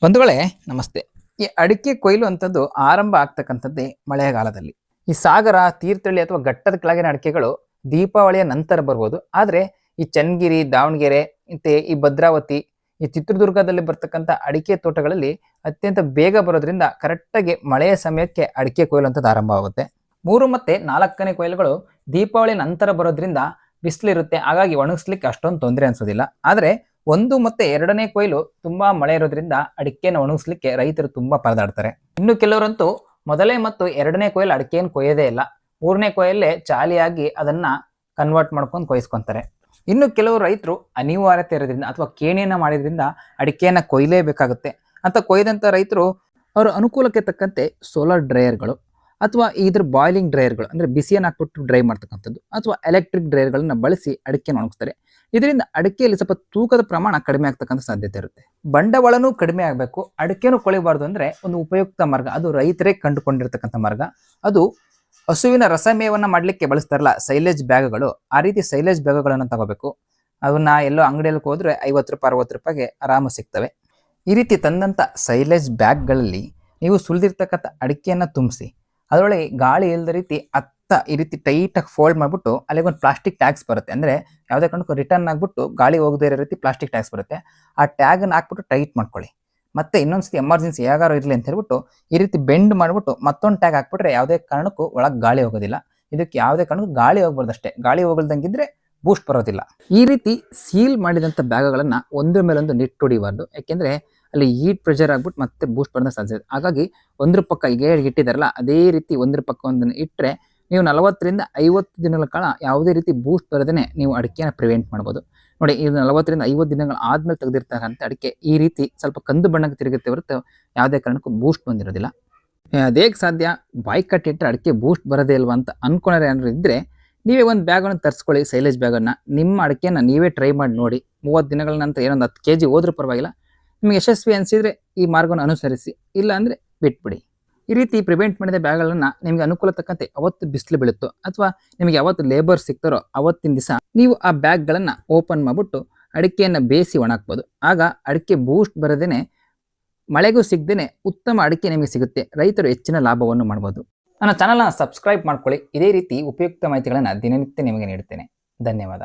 ಬಂಧುಗಳೇ ನಮಸ್ತೆ. ಈ ಅಡಿಕೆ ಕೊಯ್ಲು ಅಂತದ್ದು ಆರಂಭ ಆಗ್ತಕ್ಕಂಥದ್ದೇ ಮಳೆಗಾಲದಲ್ಲಿ. ಈ ಸಾಗರ, ತೀರ್ಥಹಳ್ಳಿ ಅಥವಾ ಘಟ್ಟದ ಕೆಳಗಿನ ಅಡಿಕೆಗಳು ದೀಪಾವಳಿಯ ನಂತರ ಬರ್ಬೋದು. ಆದರೆ ಈ ಚನ್ನಗಿರಿ, ದಾವಣಗೆರೆ ಮತ್ತೆ ಈ ಭದ್ರಾವತಿ, ಈ ಚಿತ್ರದುರ್ಗದಲ್ಲಿ ಬರ್ತಕ್ಕಂಥ ಅಡಿಕೆ ತೋಟಗಳಲ್ಲಿ ಅತ್ಯಂತ ಬೇಗ ಬರೋದ್ರಿಂದ ಕರೆಕ್ಟಾಗಿ ಮಳೆಯ ಸಮಯಕ್ಕೆ ಅಡಿಕೆ ಕೊಯ್ಲು ಅಂತದ್ದು ಆರಂಭ ಆಗುತ್ತೆ. 3 ಮತ್ತೆ 4ನೇ ಕೊಯ್ಲುಗಳು ದೀಪಾವಳಿ ನಂತರ ಬರೋದ್ರಿಂದ ಬಿಸಿಲಿರುತ್ತೆ, ಹಾಗಾಗಿ ಒಣಗಿಸ್ಲಿಕ್ಕೆ ಅಷ್ಟೊಂದು ತೊಂದರೆ ಅನ್ಸೋದಿಲ್ಲ. ಆದರೆ 1 ಮತ್ತೆ 2ನೇ ಕೊಯ್ಲು ತುಂಬಾ ಮಳೆ ಇರೋದ್ರಿಂದ ಅಡಿಕೆನ ಒಣಗಿಸ್ಲಿಕ್ಕೆ ರೈತರು ತುಂಬಾ ಪರದಾಡ್ತಾರೆ. ಇನ್ನು ಕೆಲವರಂತೂ ಮೊದಲೇ ಮತ್ತು 2ನೇ ಕೊಯ್ಲು ಅಡಿಕೆಯನ್ನು ಕೊಯ್ಯೋದೇ ಇಲ್ಲ, 3ನೇ ಕೊಯ್ಲಲ್ಲೇ ಚಾಲಿಯಾಗಿ ಅದನ್ನ ಕನ್ವರ್ಟ್ ಮಾಡ್ಕೊಂಡು ಕೊಯ್ಸ್ಕೊಂತಾರೆ. ಇನ್ನು ಕೆಲವು ರೈತರು ಅನಿವಾರ್ಯತೆ ಇರೋದ್ರಿಂದ ಅಥವಾ ಕೇಣಿಯನ್ನ ಮಾಡಿದ್ರಿಂದ ಅಡಿಕೆಯನ್ನ ಕೊಯ್ಲೇಬೇಕಾಗುತ್ತೆ ಅಂತ ಕೊಯ್ದಂತ ರೈತರು ಅವರ ಅನುಕೂಲಕ್ಕೆ ತಕ್ಕಂತೆ ಸೋಲಾರ್ ಡ್ರೈಯರ್ಗಳು ಅಥವಾ ಇದ್ರ ಬಾಯ್ಲಿಂಗ್ ಡ್ರೈಯರ್ಗಳು ಅಂದ್ರೆ ಬಿಸಿಯನ್ನು ಹಾಕ್ಬಿಟ್ಟು ಡ್ರೈ ಮಾಡ್ತಕ್ಕಂಥದ್ದು ಅಥವಾ ಎಲೆಕ್ಟ್ರಿಕ್ ಡ್ರೈಯರ್ಗಳನ್ನ ಬಳಸಿ ಅಡಿಕೆಯನ್ನು ಒಣಗಿಸ್ತಾರೆ. ಇದರಿಂದ ಅಡಿಕೆಯಲ್ಲಿ ಸ್ವಲ್ಪ ತೂಕದ ಪ್ರಮಾಣ ಕಡಿಮೆ ಆಗ್ತಕ್ಕಂಥ ಸಾಧ್ಯತೆ ಇರುತ್ತೆ. ಬಂಡವಾಳನೂ ಕಡಿಮೆ ಆಗಬೇಕು, ಅಡಿಕೆನೂ ಕೊಳಿಬಾರ್ದು ಅಂದ್ರೆ ಒಂದು ಉಪಯುಕ್ತ ಮಾರ್ಗ, ಅದು ರೈತರೇ ಕಂಡುಕೊಂಡಿರ್ತಕ್ಕಂಥ ಮಾರ್ಗ. ಅದು ಹಸುವಿನ ರಸಮೇವನ್ನ ಮಾಡ್ಲಿಕ್ಕೆ ಬಳಸ್ತಾರಲ್ಲ ಸೈಲೇಜ್ ಬ್ಯಾಗ್ಗಳು, ಆ ರೀತಿ ಸೈಲೇಜ್ ಬ್ಯಾಗ್ಗಳನ್ನು ತಗೋಬೇಕು. ಅವನ್ನ ಎಲ್ಲೋ ಅಂಗಡಿಯಲ್ಲಿ ಹೋದ್ರೆ 50 ರೂಪಾಯಿ 60 ರೂಪಾಯಿಗೆ ಆರಾಮ ಸಿಗ್ತವೆ. ಈ ರೀತಿ ತಂದಂತ ಸೈಲೇಜ್ ಬ್ಯಾಗ್ಗಳಲ್ಲಿ ನೀವು ಸುಲಿದಿರ್ತಕ್ಕಂಥ ಅಡಿಕೆಯನ್ನ ತುಂಬಿಸಿ ಅದರೊಳಗೆ ಗಾಳಿ ಇಲ್ಲದ ರೀತಿ ಈ ರೀತಿ ಟೈಟಾಗಿ ಫೋಲ್ಡ್ ಮಾಡಿಬಿಟ್ಟು ಅಲ್ಲಿಗೊಂದು ಪ್ಲಾಸ್ಟಿಕ್ ಟ್ಯಾಗ್ಸ್ ಬರುತ್ತೆ. ಅಂದರೆ ಯಾವುದೇ ಕಾರಣಕ್ಕೂ ರಿಟರ್ನ್ ಆಗಿಬಿಟ್ಟು ಗಾಳಿ ಹೋಗದೇ ಇರೋ ರೀತಿ ಪ್ಲಾಸ್ಟಿಕ್ ಟ್ಯಾಗ್ಸ್ ಬರುತ್ತೆ. ಆ ಟ್ಯಾಗನ್ನು ಹಾಕ್ಬಿಟ್ಟು ಟೈಟ್ ಮಾಡ್ಕೊಳ್ಳಿ. ಮತ್ತೆ ಇನ್ನೊಂದ್ಸತಿ ಎಮರ್ಜೆನ್ಸಿ ಯಾಗಾರು ಇರಲಿ ಅಂತ ಹೇಳ್ಬಿಟ್ಟು ಈ ರೀತಿ ಬೆಂಡ್ ಮಾಡಿಬಿಟ್ಟು ಮತ್ತೊಂದು ಟ್ಯಾಗ್ ಹಾಕ್ಬಿಟ್ರೆ ಯಾವುದೇ ಕಾರಣಕ್ಕೂ ಒಳಗೆ ಗಾಳಿ ಹೋಗೋದಿಲ್ಲ. ಇದಕ್ಕೆ ಯಾವುದೇ ಕಾರಣಕ್ಕೂ ಗಾಳಿ ಹೋಗ್ಬಾರ್ದು ಅಷ್ಟೇ, ಗಾಳಿ ಹೋಗಲ್ದಂಗಿದ್ರೆ ಬೂಸ್ಟ್ ಬರೋದಿಲ್ಲ. ಈ ರೀತಿ ಸೀಲ್ ಮಾಡಿದಂಥ ಬ್ಯಾಗ್ಗಳನ್ನು ಒಂದ್ರ ಮೇಲೊಂದು ನಿಟ್ಟೊಡಿಬಾರ್ದು, ಯಾಕೆಂದರೆ ಅಲ್ಲಿ ಹೀಟ್ ಪ್ರೆಷರ್ ಆಗ್ಬಿಟ್ಟು ಮತ್ತೆ ಬೂಸ್ಟ್ ಬರೋದ ಸಾಧ್ಯತೆ. ಹಾಗಾಗಿ ಒಂದ್ರ ಪಕ್ಕ ಈಗ ಇಟ್ಟಿದ್ದಾರಲ್ಲ ಅದೇ ರೀತಿ ಒಂದ್ರ ಪಕ್ಕ ಒಂದನ್ನು ಇಟ್ಟರೆ ನೀವು 40 ರಿಂದ 50 ದಿನಗಳ ಕಾಲ ಯಾವುದೇ ರೀತಿ ಬೂಸ್ಟ್ ಬರದೇ ನೀವು ಅಡಿಕೆನ ಪ್ರಿವೆಂಟ್ ಮಾಡ್ಬೋದು. ನೋಡಿ, ಇದು 40 ರಿಂದ 50 ದಿನಗಳ ಆದ್ಮೇಲೆ ತೆಗೆದಿರ್ತಕ್ಕಂಥ ಅಡಿಕೆ ಈ ರೀತಿ ಸ್ವಲ್ಪ ಕಂದು ಬಣ್ಣಕ್ಕೆ ತಿರುಗುತ್ತೆ ಹೊರತು ಯಾವುದೇ ಕಾರಣಕ್ಕೂ ಬೂಸ್ಟ್ ಬಂದಿರೋದಿಲ್ಲ. ಅದೇಗೆ ಸಾಧ್ಯ, ಬಾಯಿ ಕಟ್ಟಿಟ್ಟರೆ ಅಡಿಕೆ ಬೂಸ್ಟ್ ಬರೋದೇ ಇಲ್ವಾ ಅಂತ ಅನ್ಕೊಂಡ್ರೆ ಏನಾದ್ರು ಇದ್ದರೆ ನೀವೇ ಒಂದು ಬ್ಯಾಗನ್ನು ತರಿಸ್ಕೊಳ್ಳಿ, ಸೈಲೇಜ್ ಬ್ಯಾಗನ್ನು. ನಿಮ್ಮ ಅಡಿಕೆನ ನೀವೇ ಟ್ರೈ ಮಾಡಿ ನೋಡಿ. 30 ದಿನಗಳ ನಂತರ ಏನೊಂದು 10 kg ಹೋದ್ರೂ ಪರವಾಗಿಲ್ಲ. ನಿಮಗೆ ಯಶಸ್ವಿ ಅನಿಸಿದರೆ ಈ ಮಾರ್ಗವನ್ನು ಅನುಸರಿಸಿ, ಇಲ್ಲ ಅಂದರೆ ಬಿಟ್ಬಿಡಿ. ಈ ರೀತಿ ಪ್ರಿವೆಂಟ್ ಮಾಡಿದ ಬ್ಯಾಗ್ಗಳನ್ನು ನಿಮಗೆ ಅನುಕೂಲ ತಕ್ಕಂತೆ ಅವತ್ತು ಬಿಸಿಲು ಬೀಳುತ್ತೋ ಅಥವಾ ನಿಮಗೆ ಯಾವತ್ತು ಲೇಬರ್ ಸಿಗ್ತಾರೋ ಅವತ್ತಿನ ದಿವಸ ನೀವು ಆ ಬ್ಯಾಗ್ಗಳನ್ನು ಓಪನ್ ಮಾಡಿಬಿಟ್ಟು ಅಡಿಕೆಯನ್ನು ಬೇಯಿಸಿ ಒಣಾಕ್ಬೋದು. ಆಗ ಅಡಿಕೆ ಬೂಸ್ಟ್ ಬರದೇನೆ ಮಳೆಗೂ ಸಿಗದೇನೆ ಉತ್ತಮ ಅಡಿಕೆ ನಿಮಗೆ ಸಿಗುತ್ತೆ. ರೈತರು ಹೆಚ್ಚಿನ ಲಾಭವನ್ನು ಮಾಡ್ಬೋದು. ನನ್ನ ಚಾನಲ್ನ ಸಬ್ಸ್ಕ್ರೈಬ್ ಮಾಡ್ಕೊಳ್ಳಿ. ಇದೇ ರೀತಿ ಉಪಯುಕ್ತ ಮಾಹಿತಿಗಳನ್ನು ದಿನನಿತ್ಯ ನಿಮಗೆ ನೀಡುತ್ತೇನೆ. ಧನ್ಯವಾದ.